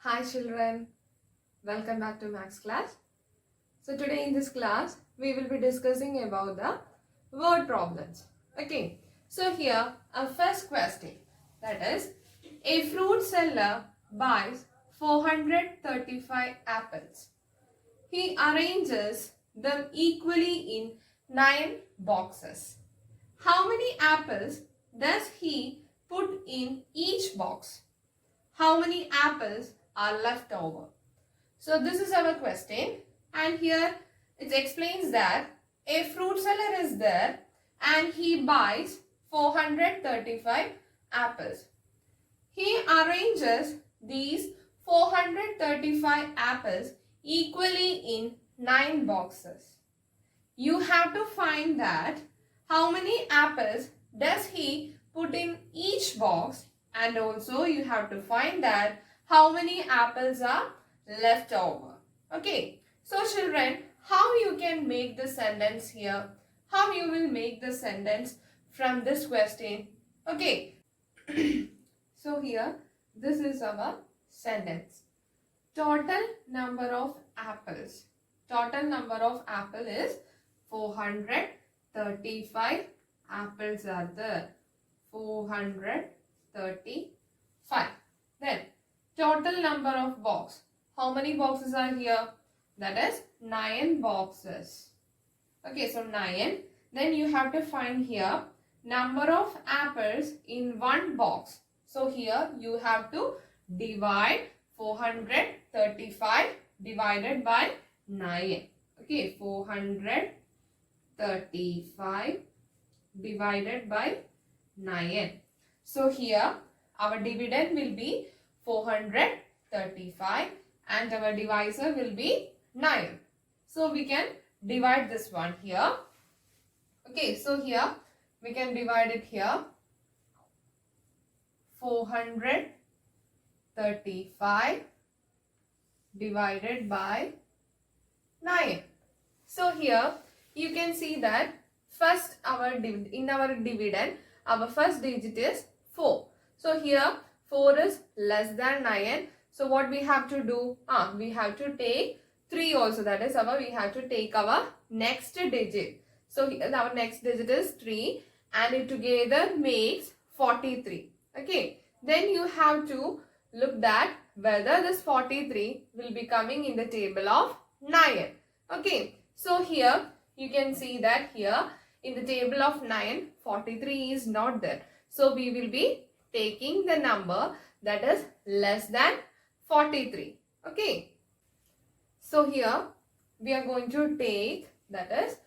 Hi children, welcome back to Max class. So today in this class we will be discussing about the word problems. Okay, so here our first question, that is, a fruit seller buys 435 apples. He arranges them equally in 9 boxes. How many apples does he put in each box? How many apples are left over? So this is our question, and here it explains that a fruit seller is there and he buys 435 apples. He arranges these 435 apples equally in 9 boxes. You have to find that how many apples does he put in each box, and also you have to find that how many apples are left over. Okay, so children, how you can make the sentence here? How you will make the sentence from this question? Okay, so here this is our sentence. Total number of apples. Total number of apple is 435 apples are there. 435. Then total number of box. How many boxes are here? That is 9 boxes. Okay, so 9. Then you have to find here number of apples in one box. So here you have to divide 435 divided by 9. Okay, 435 divided by 9. So here our dividend will be 435 and our divisor will be 9. So we can divide this one here. Okay, so here we can divide it here. 435 divided by 9. So here you can see that first in our dividend our first digit is 4. So here 4 is less than 9. So what we have to do? We have to take 3 also. That is we have to take our next digit. So here our next digit is 3 and it together makes 43. Okay. Then you have to look that whether this 43 will be coming in the table of 9. Okay. So here you can see that here in the table of 9, 43 is not there. So we will be taking the number that is less than 43. Okay. So here we are going to take, that is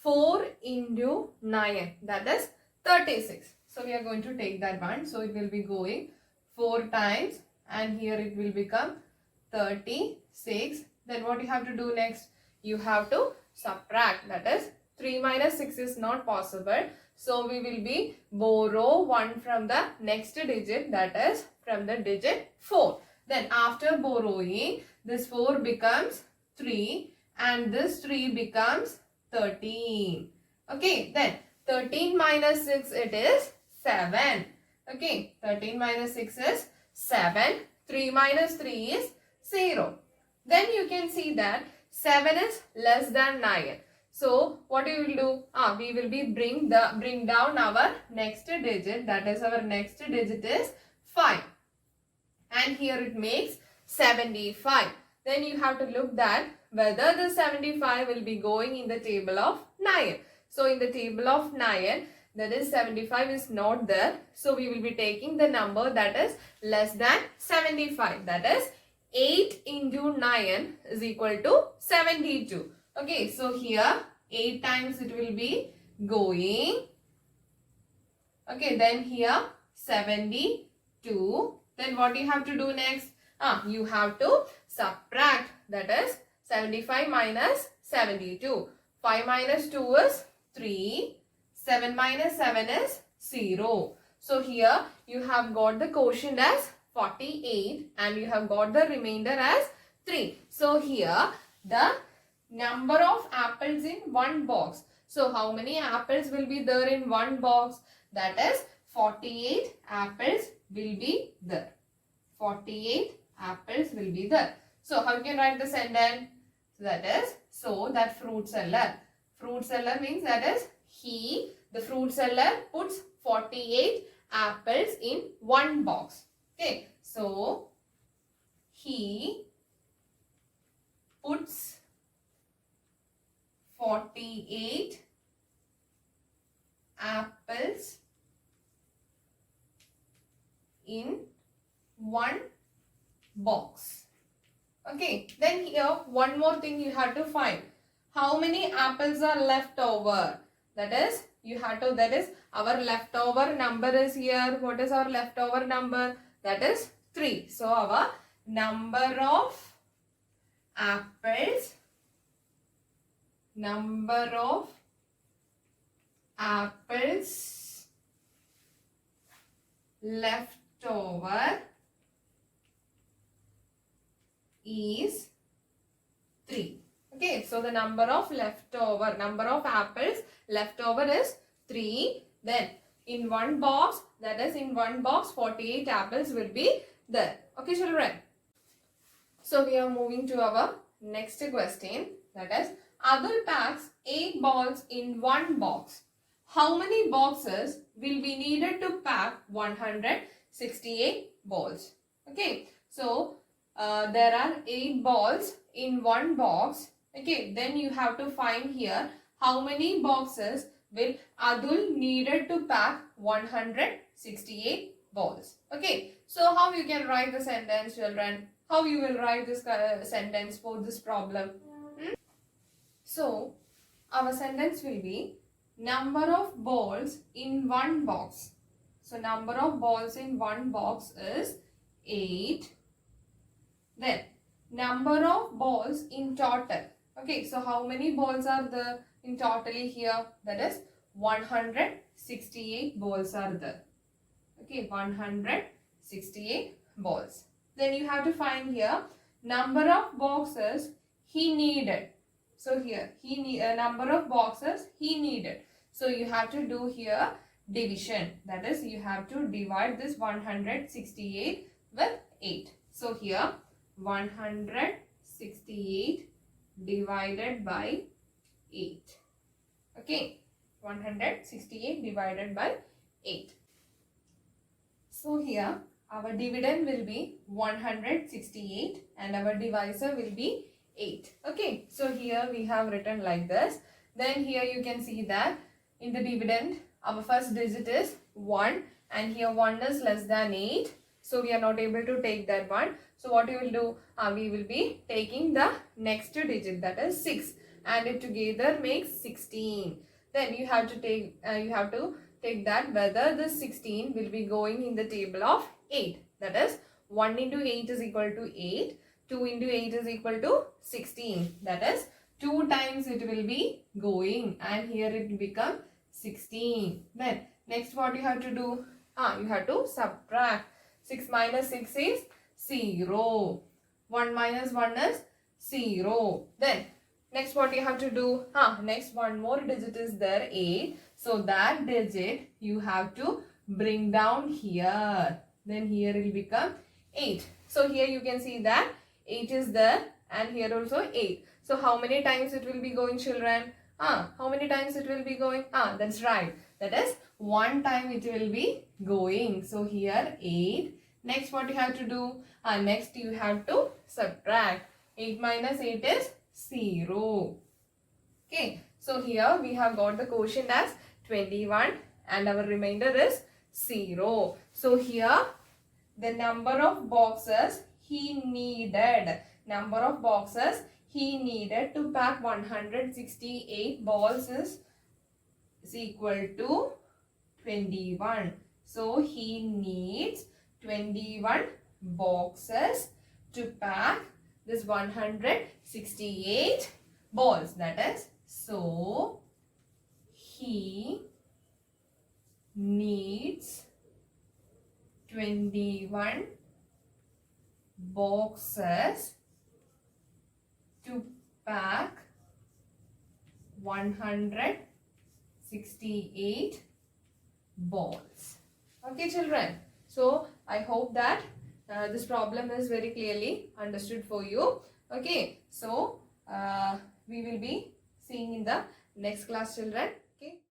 4 into 9, that is 36. So we are going to take that one. So it will be going 4 times and here it will become 36. Then what you have to do next? You have to subtract, that is 3 minus 6 is not possible. So we will be borrow 1 from the next digit, that is from the digit 4. Then after borrowing, this 4 becomes 3 and this 3 becomes 13. Okay, then 13 minus 6 it is 7. Okay, 13 minus 6 is 7. 3 minus 3 is 0. Then you can see that 7 is less than 9. So what you will do? We will be bring down our next digit. That is our next digit is 5. And here it makes 75. Then you have to look that whether the 75 will be going in the table of 9. So in the table of 9, that is 75 is not there. So we will be taking the number that is less than 75. That is 8 into 9 is equal to 72. Okay, so here 8 times it will be going. Okay, then here 72. Then what you have to do next? You have to subtract, that is 75 minus 72. 5 minus 2 is 3. 7 minus 7 is 0. So here you have got the quotient as 48 and you have got the remainder as 3. So here the number of apples in one box. So how many apples will be there in one box? That is 48 apples will be there. 48 apples will be there. So how you can write the sentence? That is, so that fruit seller. Fruit seller means that is the fruit seller puts 48 apples in one box. Okay, so he puts 48 apples in one box. Okay, then here one more thing you have to find. How many apples are left over? That is, you have to, that is our leftover number is here. What is our leftover number? That is 3. So our number of apples leftover is 3. Okay, so the number of apples leftover is 3. Then in one box, that is in one box 48 apples will be there. Okay children. So we are moving to our next question, that is Adul packs 8 balls in one box. How many boxes will be needed to pack 168 balls? Okay, so there are 8 balls in one box. Okay, then you have to find here how many boxes will Adul needed to pack 168 balls. Okay, so how you can write the sentence children? How you will write this sentence for this problem? So our sentence will be number of balls in one box. So number of balls in one box is 8. Then number of balls in total. Okay, so how many balls are there in totally here? That is 168 balls are there. Okay, 168 balls. Then you have to find here number of boxes he needed. So here number of boxes he needed. So you have to do here division. That is, you have to divide this 168 with 8. So here 168 divided by 8. Okay, 168 divided by 8. So here our dividend will be 168 and our divisor will be 8. Okay, so here we have written like this. Then here you can see that in the dividend our first digit is 1 and here 1 is less than 8. So we are not able to take that one. So what you will do? We will be taking the next digit, that is 6, and it together makes 16. Then you have to take that whether the 16 will be going in the table of 8. That is 1 into 8 is equal to 8. 2 into 8 is equal to 16. That is 2 times it will be going, and here it will become 16. Then next what you have to do? You have to subtract. 6 minus 6 is 0. 1 minus 1 is 0. Then next what you have to do? Next one more digit is there, 8. So that digit you have to bring down here. Then here it will become 8. So here you can see that 8 is there and here also 8. So how many times it will be going children? How many times it will be going? That's right. That is 1 time it will be going. So here 8. Next what you have to do? Next you have to subtract. 8 minus 8 is 0. Okay. So here we have got the quotient as 21 and our remainder is 0. So here the number of boxes he needed. Number of boxes he needed to pack 168 balls is equal to 21. So he needs 21 boxes to pack this 168 balls. That is, so he needs 21 boxes to pack 168 balls. Okay children, so I hope that this problem is very clearly understood for you. Okay, so we will be seeing in the next class, children. Okay.